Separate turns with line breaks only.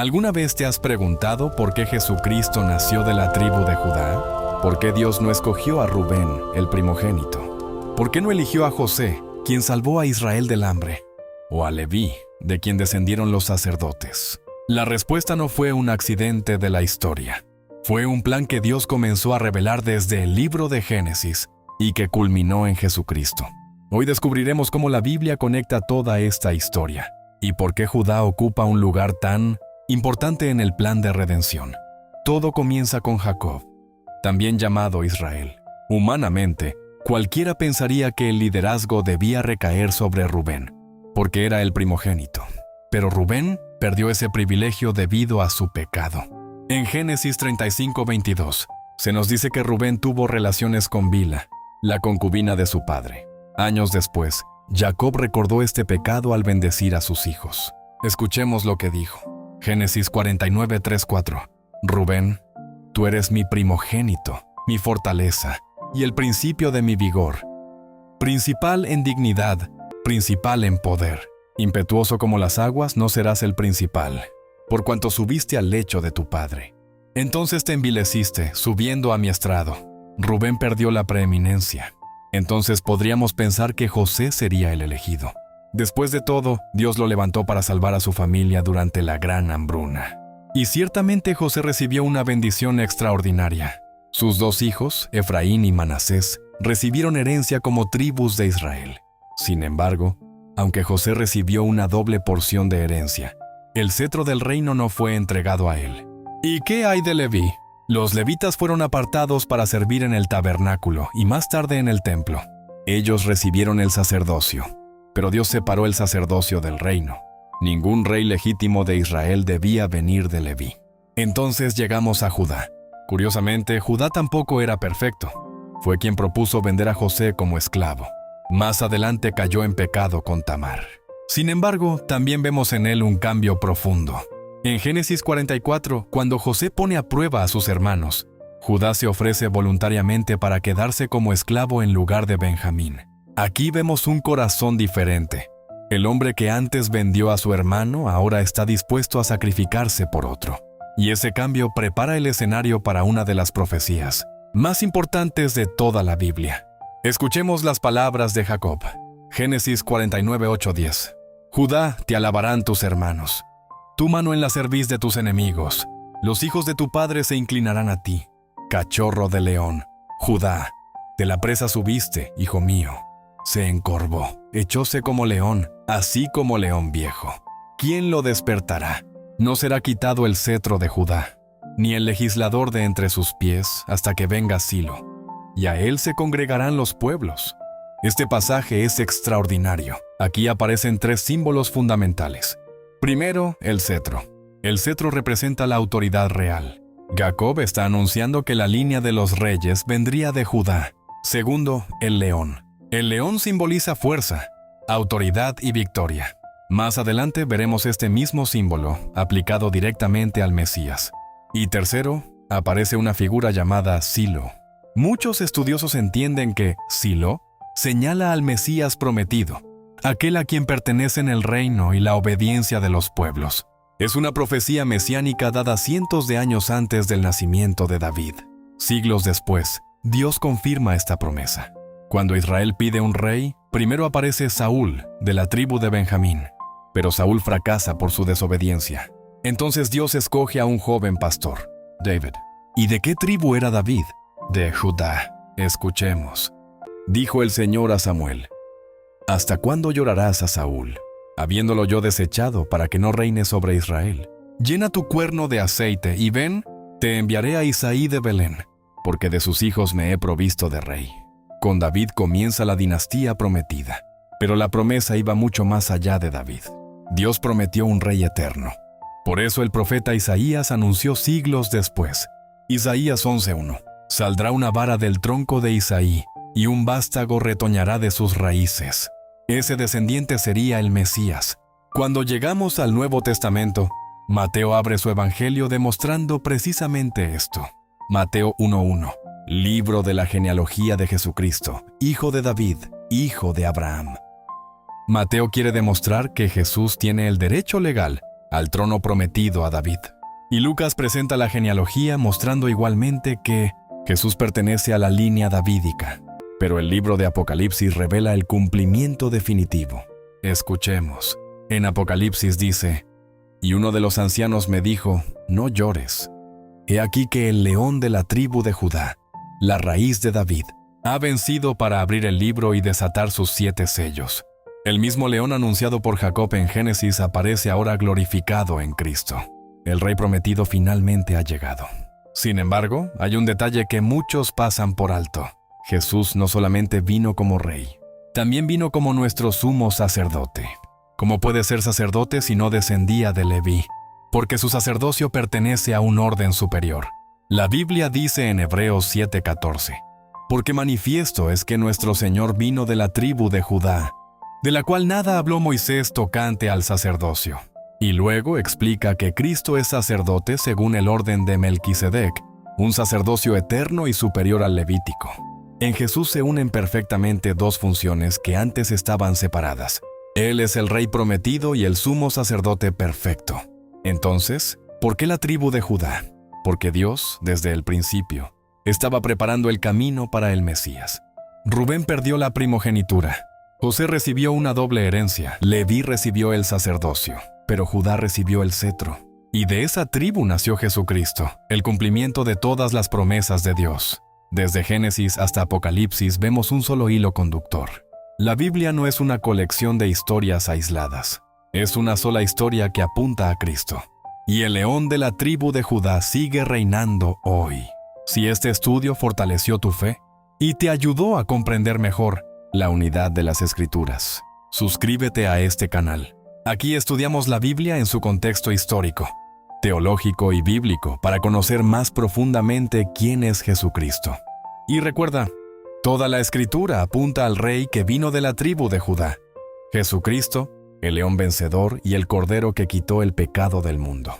¿Alguna vez te has preguntado por qué Jesucristo nació de la tribu de Judá? ¿Por qué Dios no escogió a Rubén, el primogénito? ¿Por qué no eligió a José, quien salvó a Israel del hambre? ¿O a Leví, de quien descendieron los sacerdotes? La respuesta no fue un accidente de la historia. Fue un plan que Dios comenzó a revelar desde el libro de Génesis y que culminó en Jesucristo. Hoy descubriremos cómo la Biblia conecta toda esta historia y por qué Judá ocupa un lugar tan importante en el plan de redención. Todo comienza con Jacob, también llamado Israel. Humanamente, cualquiera pensaría que el liderazgo debía recaer sobre Rubén, porque era el primogénito. Pero Rubén perdió ese privilegio debido a su pecado. En Génesis 35:22, se nos dice que Rubén tuvo relaciones con Bilha, la concubina de su padre. Años después, Jacob recordó este pecado al bendecir a sus hijos. Escuchemos lo que dijo. Génesis 49:3-4. Rubén, tú eres mi primogénito, mi fortaleza y el principio de mi vigor. Principal en dignidad, principal en poder. Impetuoso como las aguas, no serás el principal, por cuanto subiste al lecho de tu padre. Entonces te envileciste, subiendo a mi estrado. Rubén perdió la preeminencia. Entonces podríamos pensar que José sería el elegido. Después de todo, Dios lo levantó para salvar a su familia durante la gran hambruna. Y ciertamente José recibió una bendición extraordinaria. Sus dos hijos, Efraín y Manasés, recibieron herencia como tribus de Israel. Sin embargo, aunque José recibió una doble porción de herencia, el cetro del reino no fue entregado a él. ¿Y qué hay de Leví? Los levitas fueron apartados para servir en el tabernáculo y más tarde en el templo. Ellos recibieron el sacerdocio, pero Dios separó el sacerdocio del reino. Ningún rey legítimo de Israel debía venir de Leví. Entonces llegamos a Judá. Curiosamente, Judá tampoco era perfecto. Fue quien propuso vender a José como esclavo. Más adelante cayó en pecado con Tamar. Sin embargo, también vemos en él un cambio profundo. En Génesis 44, cuando José pone a prueba a sus hermanos, Judá se ofrece voluntariamente para quedarse como esclavo en lugar de Benjamín. Aquí vemos un corazón diferente. El hombre que antes vendió a su hermano ahora está dispuesto a sacrificarse por otro. Y ese cambio prepara el escenario para una de las profecías más importantes de toda la Biblia. Escuchemos las palabras de Jacob. Génesis 49:8-10. Judá, te alabarán tus hermanos. Tu mano en la cerviz de tus enemigos. Los hijos de tu padre se inclinarán a ti. Cachorro de león. Judá, de la presa subiste, hijo mío. Se encorvó, echóse como león, así como león viejo. ¿Quién lo despertará? No será quitado el cetro de Judá, ni el legislador de entre sus pies, hasta que venga Silo, y a él se congregarán los pueblos. Este pasaje es extraordinario. Aquí aparecen tres símbolos fundamentales. Primero, el cetro. El cetro representa la autoridad real. Jacob está anunciando que la línea de los reyes vendría de Judá. Segundo, el león. El león simboliza fuerza, autoridad y victoria. Más adelante veremos este mismo símbolo aplicado directamente al Mesías. Y tercero, aparece una figura llamada Silo. Muchos estudiosos entienden que Silo señala al Mesías prometido, aquel a quien pertenecen el reino y la obediencia de los pueblos. Es una profecía mesiánica dada cientos de años antes del nacimiento de David. Siglos después, Dios confirma esta promesa. Cuando Israel pide un rey, primero aparece Saúl, de la tribu de Benjamín. Pero Saúl fracasa por su desobediencia. Entonces Dios escoge a un joven pastor, David. ¿Y de qué tribu era David? De Judá. Escuchemos. Dijo el Señor a Samuel: ¿Hasta cuándo llorarás a Saúl, habiéndolo yo desechado para que no reine sobre Israel? Llena tu cuerno de aceite y ven, te enviaré a Isaí de Belén, porque de sus hijos me he provisto de rey. Con David comienza la dinastía prometida, pero la promesa iba mucho más allá de David. Dios prometió un rey eterno. Por eso el profeta Isaías anunció siglos después. Isaías 11:1. Saldrá una vara del tronco de Isaí, y un vástago retoñará de sus raíces. Ese descendiente sería el Mesías. Cuando llegamos al Nuevo Testamento, Mateo abre su evangelio demostrando precisamente esto. Mateo 1:1. Libro de la genealogía de Jesucristo, hijo de David, hijo de Abraham. Mateo quiere demostrar que Jesús tiene el derecho legal al trono prometido a David. Y Lucas presenta la genealogía mostrando igualmente que Jesús pertenece a la línea davídica, pero el libro de Apocalipsis revela el cumplimiento definitivo. Escuchemos. En Apocalipsis dice: «Y uno de los ancianos me dijo, no llores. He aquí que el león de la tribu de Judá, la raíz de David, ha vencido para abrir el libro y desatar sus 7 sellos». El mismo león anunciado por Jacob en Génesis aparece ahora glorificado en Cristo. El Rey prometido finalmente ha llegado. Sin embargo, hay un detalle que muchos pasan por alto. Jesús no solamente vino como Rey, también vino como nuestro sumo sacerdote. ¿Cómo puede ser sacerdote si no descendía de Leví? Porque su sacerdocio pertenece a un orden superior. La Biblia dice en Hebreos 7:14, «Porque manifiesto es que nuestro Señor vino de la tribu de Judá, de la cual nada habló Moisés tocante al sacerdocio». Y luego explica que Cristo es sacerdote según el orden de Melquisedec, un sacerdocio eterno y superior al levítico. En Jesús se unen perfectamente dos funciones que antes estaban separadas. Él es el Rey prometido y el sumo sacerdote perfecto. Entonces, ¿por qué la tribu de Judá? Porque Dios, desde el principio, estaba preparando el camino para el Mesías. Rubén perdió la primogenitura. José recibió una doble herencia. Leví recibió el sacerdocio, pero Judá recibió el cetro. Y de esa tribu nació Jesucristo, el cumplimiento de todas las promesas de Dios. Desde Génesis hasta Apocalipsis vemos un solo hilo conductor. La Biblia no es una colección de historias aisladas. Es una sola historia que apunta a Cristo. Y el león de la tribu de Judá sigue reinando hoy. Si este estudio fortaleció tu fe y te ayudó a comprender mejor la unidad de las Escrituras, suscríbete a este canal. Aquí estudiamos la Biblia en su contexto histórico, teológico y bíblico para conocer más profundamente quién es Jesucristo. Y recuerda, toda la Escritura apunta al Rey que vino de la tribu de Judá, Jesucristo, el león vencedor y el cordero que quitó el pecado del mundo.